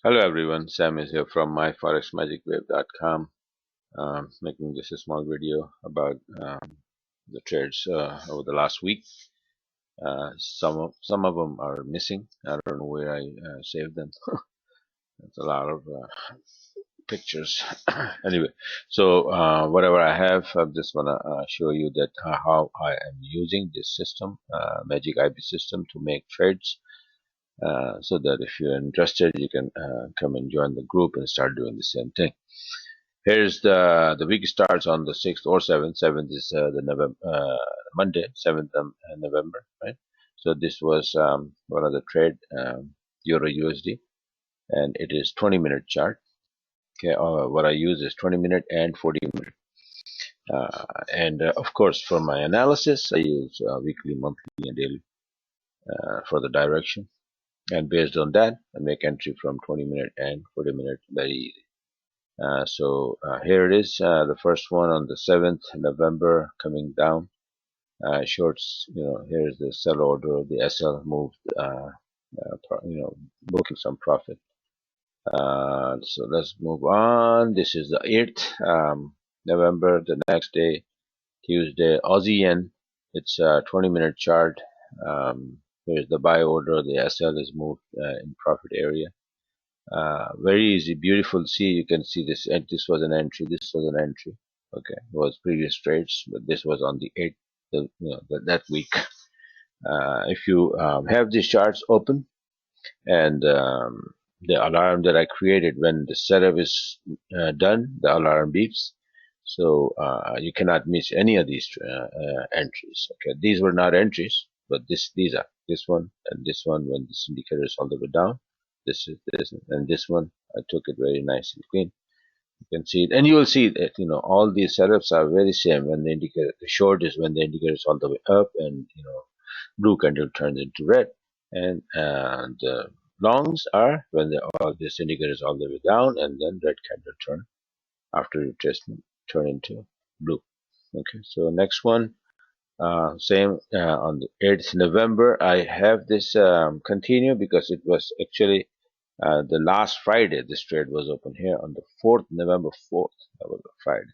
Hello everyone, Sam is here from myforexmagicwave.com, making just a small video about the trades over the last week. Some of them are missing. I don't know where I saved them. It's a lot of pictures. Anyway, so whatever I have, I just wanna show you that how I am using this system, Magic IB system, to make trades. So that if you're interested, you can come and join the group and start doing the same thing. Here's the week starts on the 6th or 7th. 7th is the November, Monday, 7th November, right? So this was one of the trade, EUR-USD, and it is 20-minute chart. Okay, what I use is 20-minute and 40-minute. And of course, for my analysis, I use weekly, monthly, and daily for the direction. And based on that, I make entry from 20-minute and 40-minute very easy. So here it is, the first one on the 7th November coming down. Shorts, here's the sell order. The SL moved, booking some profit. So let's move on. This is the 8th November, the next day, Tuesday, Aussie yen. It's a 20-minute chart. Here's the buy order. The SL is moved in profit area. Very easy, beautiful. See, you can see this. And this was an entry. This was an entry. Okay, it was previous trades, but this was on the 8th, that week. If you have these charts open, and the alarm that I created when the setup is done, the alarm beeps. So you cannot miss any of these entries. Okay, these were not entries, but these are this one and this one when this indicator is all the way down. This is this, and this one I took it very nice and clean. You can see it, and you will see that all these setups are very same. When the indicator, the short is when the indicator is all the way up, and blue candle turns into red, and the longs are when this indicator is all the way down, and then red candle turn after retracement turn into blue. Okay, so next one, same on the 8th November. I have this continue because it was actually the last Friday. This trade was open here on the 4th, November 4th. That was a Friday.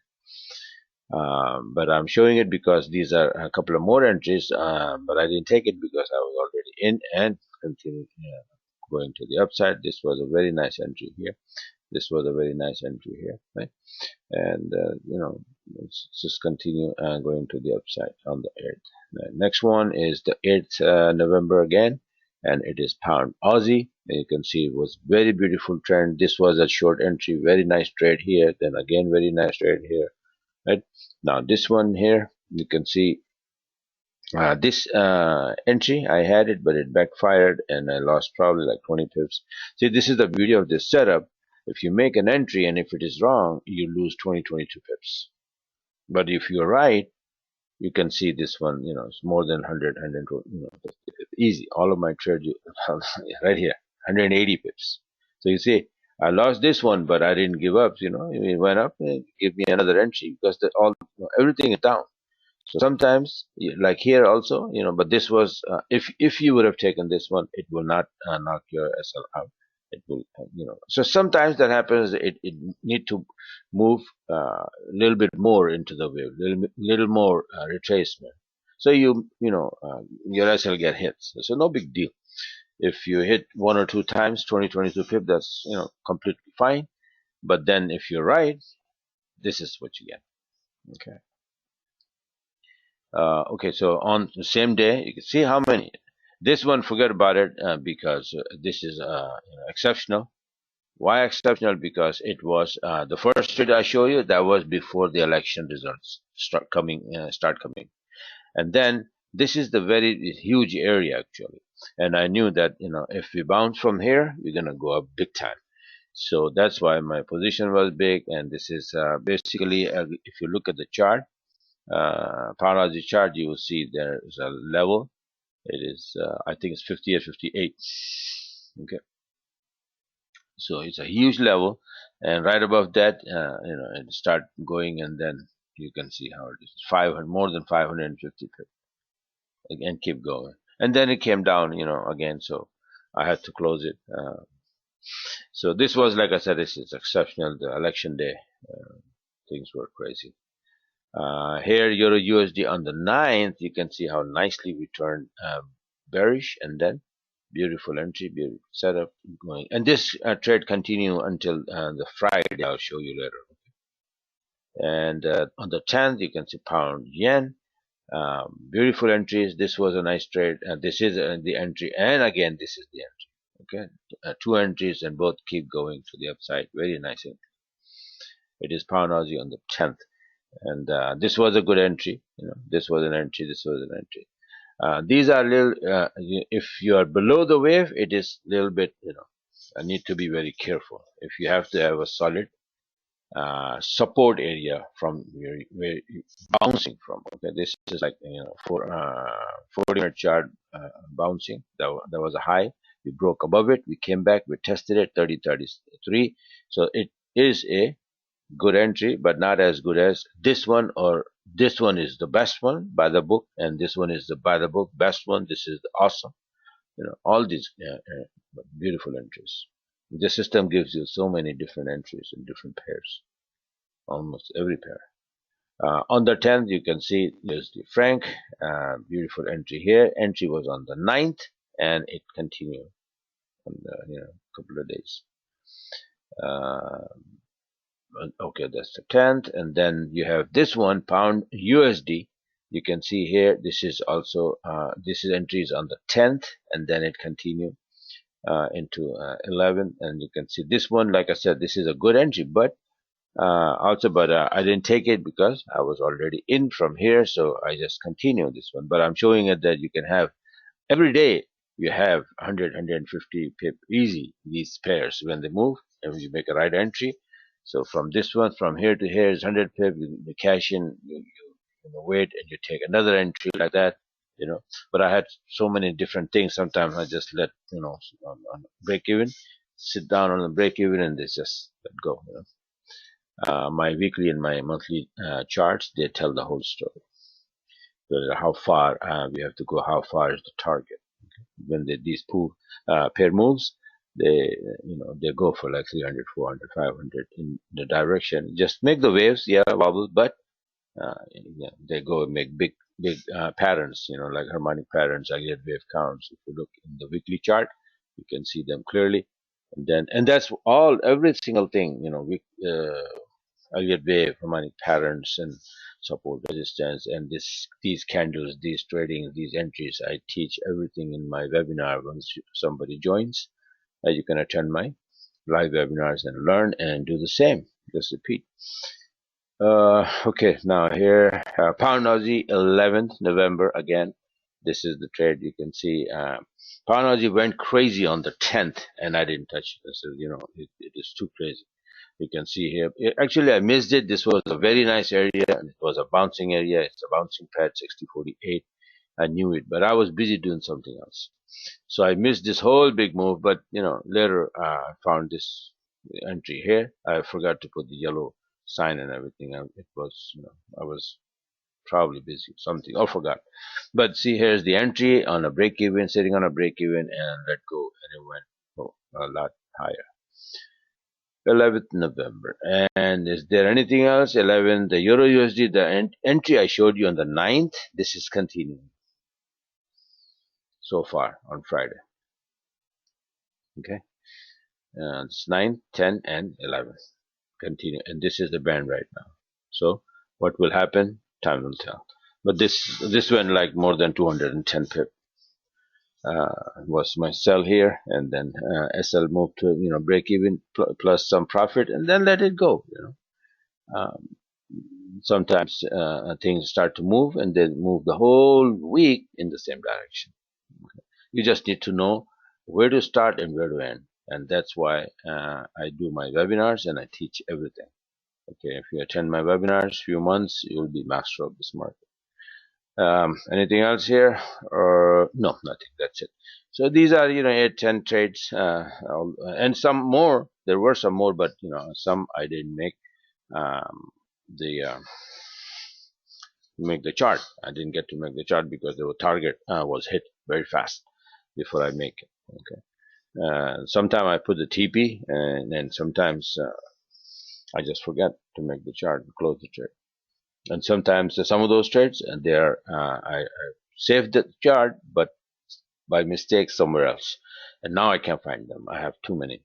But I'm showing it because these are a couple of more entries, but I didn't take it because I was already in and continued going to the upside. This was a very nice entry here. This was a very nice entry here, right? And let's just continue going to the upside on the 8th. Next one is the 8th November again, and it is pound Aussie. And you can see it was very beautiful trend. This was a short entry, very nice trade here. Then again, very nice trade here. Right now, this one here, you can see this entry. I had it, but it backfired, and I lost probably like 20 pips. See, this is the beauty of this setup. If you make an entry and if it is wrong, you lose 20-22 pips. But if you're right, you can see this one. It's more than 100, 120. Easy. All of my trades right here, 180 pips. So you see, I lost this one, but I didn't give up. It went up and gave me another entry because everything is down. So sometimes, like here also, but this was if you would have taken this one, it will not knock your SL out. It will, So sometimes that happens. It need to move a little bit more into the wave, little more retracement. So your SL get hit. So no big deal. If you hit 1 or 2 times, 20-22 pip, that's completely fine. But then if you're right, this is what you get. Okay. Okay, so on the same day, you can see how many. This one, forget about it because this is exceptional. Why exceptional? Because it was the first trade I show you. That was before the election results start coming. And then this is the very huge area actually. And I knew that if we bounce from here, we're gonna go up big time. So that's why my position was big. And this is basically, if you look at the chart. Fibonacci chart, you will see there is a level. It is, I think it's 58, 58. Okay, so it's a huge level, and right above that, it start going, and then you can see how it is 500, more than 550 pip, again, keep going, and then it came down, again. So I had to close it. So this was, like I said, this is exceptional. The election day, things were crazy. Here, Euro USD on the 9th, you can see how nicely we turned bearish, and then beautiful entry, beautiful setup going. And this trade continue until the Friday. I'll show you later. And on the 10th, you can see pound yen. Beautiful entries. This was a nice trade. This is the entry, and again, this is the entry. Okay, two entries, and both keep going to the upside. Very nice entry. It is pound Aussie on the 10th, and this was a good entry. This was an entry. This was an entry. These are little. If you are below the wave, it is a little bit. Need to be very careful. If you have to have a solid support area from where you're bouncing from. Okay, this is like for 40-minute chart bouncing. That was a high. We broke above it. We came back. We tested it 30.33. So it is a good entry, but not as good as this one, or this one is the best one by the book, and this one is the by the book best one. This is awesome. All these beautiful entries. The system gives you so many different entries in different pairs, almost every pair. On the 10th, you can see there's the franc, beautiful entry here. Entry was on the 9th, and it continued on the couple of days. Okay, that's the 10th, and then you have this one, pound USD. You can see here, this is also this is entries on the 10th, and then it continued into 11th, and you can see this one. Like I said, this is a good entry, but I didn't take it because I was already in from here, so I just continue this one. But I'm showing it that you can have every day. You have 100, 150 pip easy, these pairs when they move, and you make a right entry. So from this one, from here to here is 100 pip. You cash in, you wait, and you take another entry like that. But I had so many different things. Sometimes I just let on break even, sit down on the break even, and they just let go. My weekly and my monthly charts, they tell the whole story. So how far we have to go, how far is the target. When these pair moves, they go for like 300, 400, 500 in the direction. Just make the waves, wobble, but they go and make big patterns, like harmonic patterns. I get wave counts. If you look in the weekly chart, you can see them clearly. And that's all, every single thing, I get wave, harmonic patterns, and support, resistance, and these candles, these trading, these entries. I teach everything in my webinar. Once somebody joins, you can attend my live webinars and learn and do the same. Just repeat. Okay, now here, pound Aussie, 11th November again. This is the trade. You can see pound Aussie went crazy on the 10th, and I didn't touch it. This is, it is too crazy. You can see here. Actually, I missed it. This was a very nice area, and it was a bouncing area. It's a bouncing pad, 60.48. I knew it, but I was busy doing something else. So I missed this whole big move, but later I found this entry here. I forgot to put the yellow sign and everything. It was, I was probably busy, something, or forgot. But see, here's the entry on a break even, sitting on a break even, and let go, and it went a lot higher. 11th November. And is there anything else? 11th, the Euro USD, the entry I showed you on the 9th, this is continuing so far on Friday. Okay. It's 9, 10, and 11. Continue. And this is the band right now. So what will happen? Time will tell. But this went like more than 210 pip. Was my sell here, and then SL moved to break even plus some profit, and then let it go. Sometimes things start to move, and they move the whole week in the same direction. Okay. You just need to know where to start and where to end, and that's why I do my webinars and I teach everything. Okay, if you attend my webinars, few months, you'll be master of this market. Anything else here? No, nothing. That's it. So these are 8, 10 trades, and some more. There were some more, but some I didn't make make the chart. I didn't get to make the chart because the target was hit very fast before I make it. Okay. Sometimes I put the TP, and then sometimes I just forget to make the chart and close the trade. And sometimes some of those trades, and I saved the chart, but by mistake somewhere else, and now I can't find them. I have too many.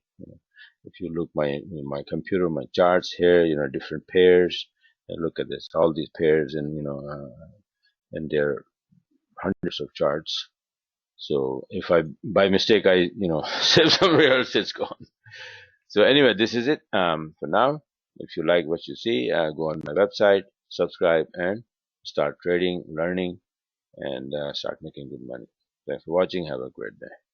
If you look my computer, my charts here, different pairs, and look at this, all these pairs, and and there are hundreds of charts. So if I by mistake I save somewhere else, it's gone. So anyway, this is it for now. If you like what you see, go on my website, subscribe, and start trading, learning, and start making good money. Thanks for watching. Have a great day.